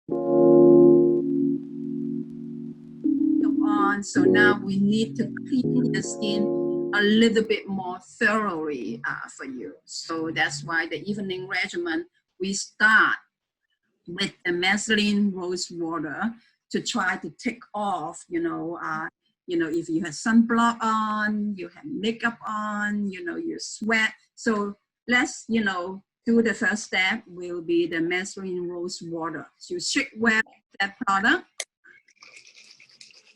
On, so now we need to clean your skin a little bit more thoroughly for you. So that's why the evening regimen, we start with the Vaseline rose water to try to take off, if you have sunblock on, you have makeup on, you sweat. So let's, do the first step will be the Vaseline rose water. So you should wear that product.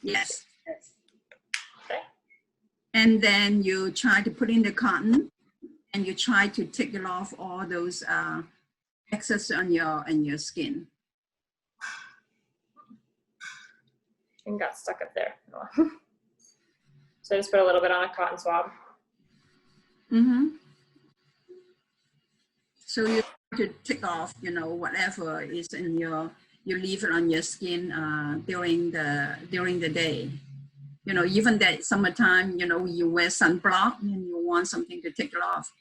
Yes. Okay. And then you try to put in the cotton and you try to take it off all those excess on your skin. And got stuck up there. So just put a little bit on a cotton swab. Mm-hmm. So you have to take off, whatever is in you leave it on your skin during the day. Even that summertime, you wear sunblock and you want something to take it off.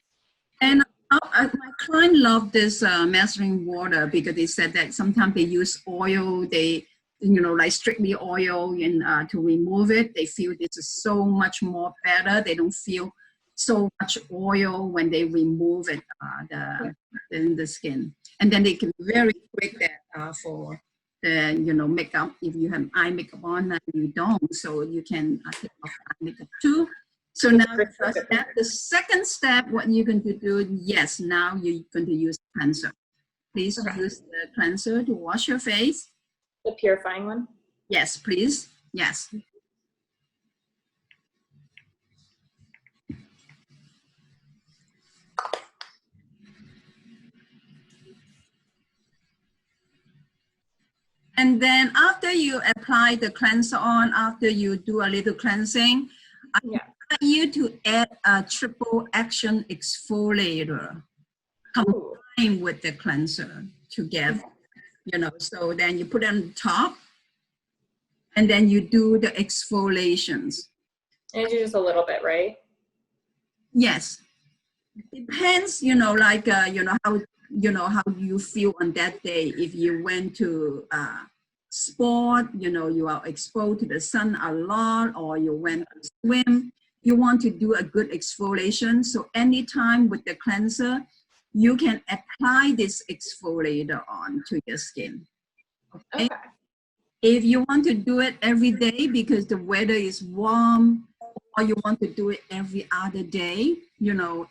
And my client loved this Vaseline water because they said that sometimes they use oil, they, like strictly oil and to remove it. They feel this is so much more better. They don't feel so much oil when they remove it in the skin. And then they can very quick that for the makeup. If you have eye makeup on and you don't, so you can take off eye makeup too. So now the first step. The second step, what you're going to do, yes, now you're going to use cleanser. Please use the cleanser to wash your face. The purifying one? Yes, please. Yes. And then after you apply the cleanser on, after you do a little cleansing, I want you to add a triple action exfoliator combined with the cleanser together. So then you put it on top and then you do the exfoliations. And do just a little bit, right? Yes. Depends, how you feel on that day. If you went to sport, you are exposed to the sun a lot, or you went to swim, you want to do a good exfoliation. So anytime with the cleanser, you can apply this exfoliator on to your skin. Okay? If you want to do it every day because the weather is warm, or you want to do it every other day,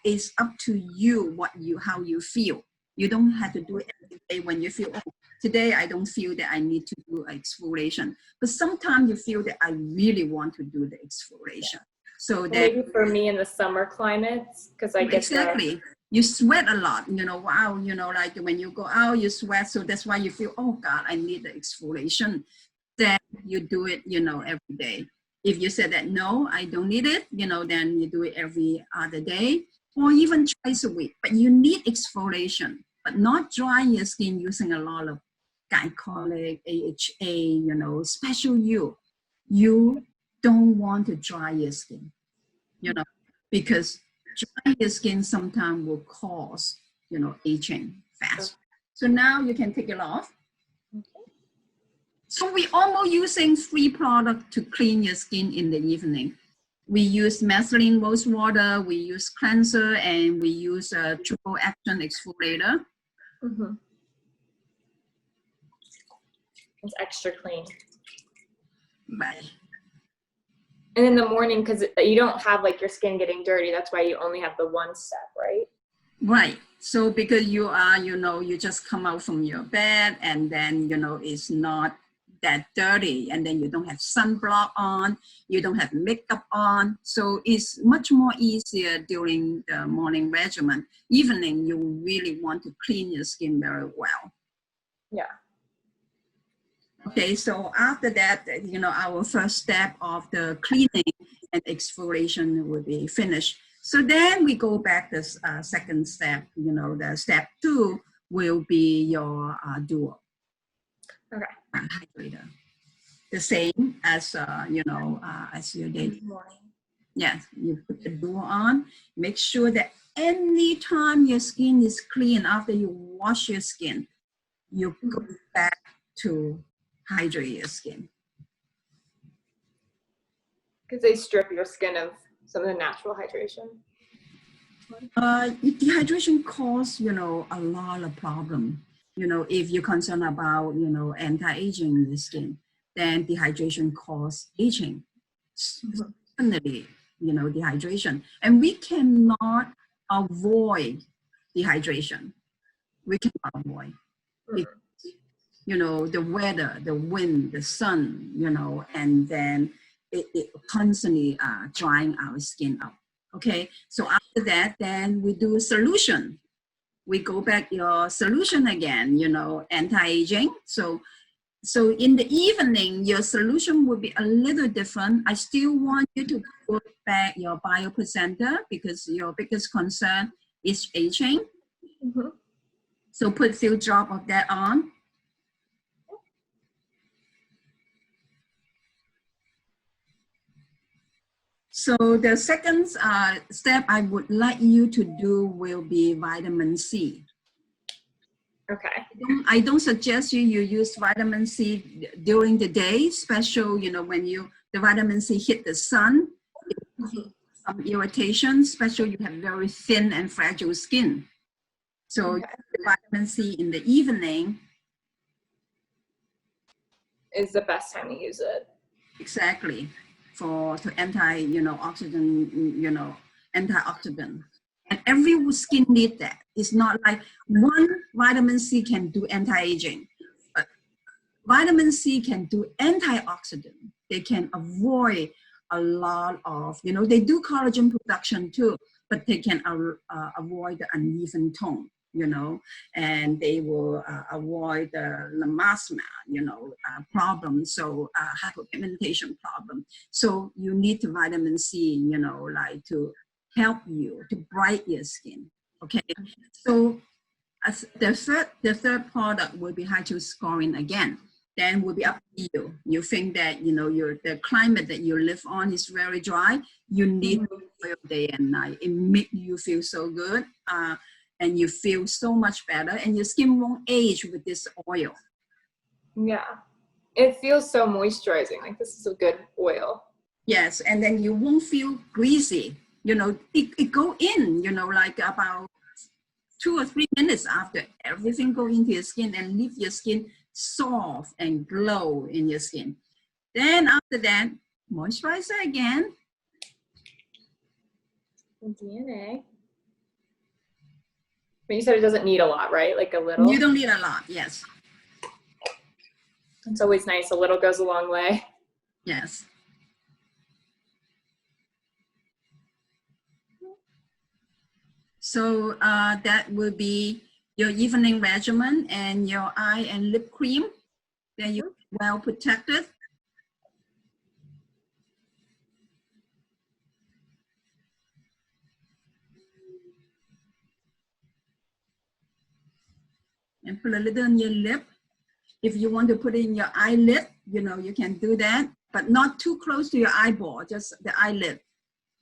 it's up to you how you feel. You don't have to do it every day when you feel, oh, today I don't feel that I need to do exfoliation. But sometimes you feel that I really want to do the exfoliation. So that maybe for me in the summer climates, because I get exactly. You sweat a lot, wow, like when you go out, you sweat. So that's why you feel, oh God, I need the exfoliation. Then you do it, every day. If you said that, no, I don't need it, then you do it every other day or even twice a week. But you need exfoliation, but not drying your skin using a lot of glycolic, AHA, special you. You don't want to dry your skin, because drying your skin sometimes will cause, aging fast. So now you can take it off. So we're almost using 3 products to clean your skin in the evening. We use Vaseline rose water, we use cleanser, and we use a triple action exfoliator. It's extra clean. Right. And in the morning, because you don't have like your skin getting dirty, that's why you only have the one step, right? Right. So because you are, you just come out from your bed and then, it's not that dirty, and then you don't have sunblock on, you don't have makeup on. So it's much more easier during the morning regimen. Evening, you really want to clean your skin very well. Yeah. Okay, so after that, our first step of the cleaning and exfoliation will be finished. So then we go back to the second step, the step 2 will be your duo. Okay. Hydrator. The same as, as your day. Yes, you put the duo on. Make sure that anytime your skin is clean after you wash your skin, you go back to hydrate your skin. Because they strip your skin of some of the natural hydration. Dehydration causes, you know, a lot of problem. You know, if you're concerned about, you know, anti-aging in the skin, then dehydration causes aging. Definitely, you know, dehydration. And we cannot avoid dehydration. We cannot avoid. Because, you know, the weather, the wind, the sun, you know, and then it constantly drying our skin out. Okay, so after that, then we do a solution. We go back your solution again, you know, anti-aging. So in the evening, your solution will be a little different. I still want you to put back your biopresenter because your biggest concern is aging. So put a few drops of that on. So the second step I would like you to do will be vitamin C. Okay. I don't suggest you use vitamin C during the day, special, you know, when the vitamin C hit the sun, some irritation, especially you have very thin and fragile skin. So the vitamin C in the evening is the best time to use it. Exactly. To antioxidant. And every skin need that. It's not like one vitamin C can do anti-aging, but vitamin C can do antioxidant. They can avoid a lot of, you know, they do collagen production too, but they can avoid the uneven tone, you know, and they will avoid the melasma, you know, problem, so hypopigmentation problem. So you need the vitamin C, you know, like to help you to brighten your skin. Okay, so the third product will be hydroscoring again. Then will be up to you. You think that, you know, the climate that you live on is very dry. You need oil day and night. It makes you feel so good, and you feel so much better, and your skin won't age with this oil. Yeah, it feels so moisturizing. Like this is a good oil. Yes, and then you won't feel greasy. You know, it go in, you know, like about 2 or 3 minutes after everything go into your skin and leave your skin soft and glow in your skin. Then after that, moisturizer again. DNA. But you said it doesn't need a lot, right? Like a little? You don't need a lot, yes. It's always nice. A little goes a long way. Yes. So that will be your evening regimen and your eye and lip cream. Then you're well protected. And put a little on your lip. If you want to put it in your eyelid, you know, you can do that, but not too close to your eyeball, just the eyelid,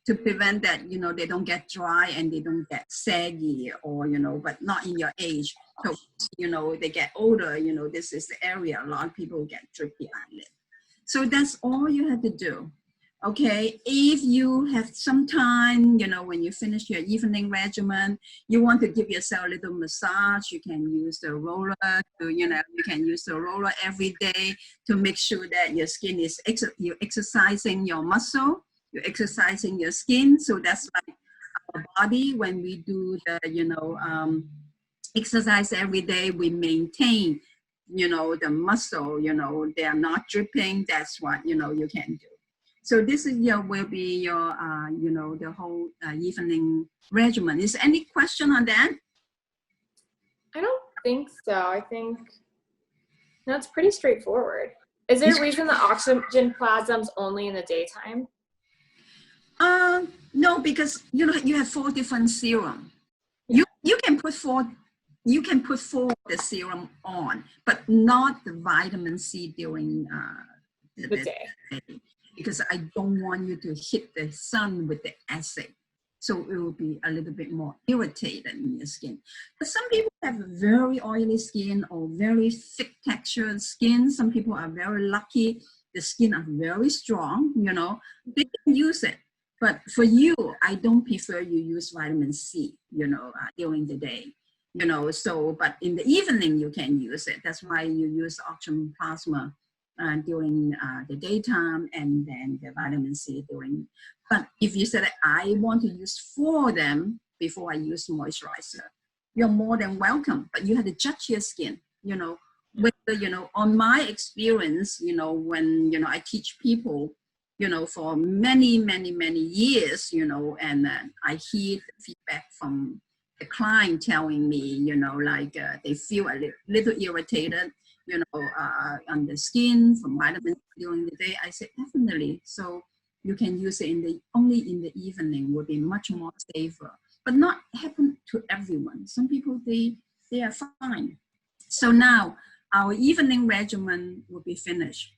to prevent that, you know, they don't get dry and they don't get saggy, or, you know, but not in your age. So, you know, they get older, you know, this is the area a lot of people get drippy eyelid. So that's all you have to do. Okay, if you have some time, you know, when you finish your evening regimen, you want to give yourself a little massage, you can use the roller to, you know, you can use the roller every day to make sure that your skin is, you're exercising your muscle, you're exercising your skin. So that's like our body, when we do the, you know, exercise every day, we maintain, you know, the muscle, you know, they are not dripping. That's what, you know, you can do. So this is will be your, you know, the whole evening regimen. Is any question on that? I don't think so. I think that's pretty straightforward. Is there a reason the oxygen plasma's only in the daytime? No, because, you know, you have 4 different serum. Yeah. You can put 4 the serum on, but not the vitamin C during the day. Because I don't want you to hit the sun with the acid. So it will be a little bit more irritated in your skin. But some people have very oily skin or very thick textured skin. Some people are very lucky. The skin are very strong, you know, they can use it. But for you, I don't prefer you use vitamin C, you know, during the day, you know, so, but in the evening you can use it. That's why you use oxygen plasma during the daytime, and then the vitamin C during. But if you said I want to use 4 of them before I use moisturizer, you're more than welcome. But you have to judge your skin, you know, whether, you know, on my experience, you know, when, you know, I teach people, you know, for many, many, many years, you know, and I hear the feedback from the client telling me, you know, like they feel a little irritated, you know, on the skin from vitamins during the day. I said, definitely. So you can use it only in the evening will be much more safer, but not happen to everyone. Some people, they are fine. So now our evening regimen will be finished.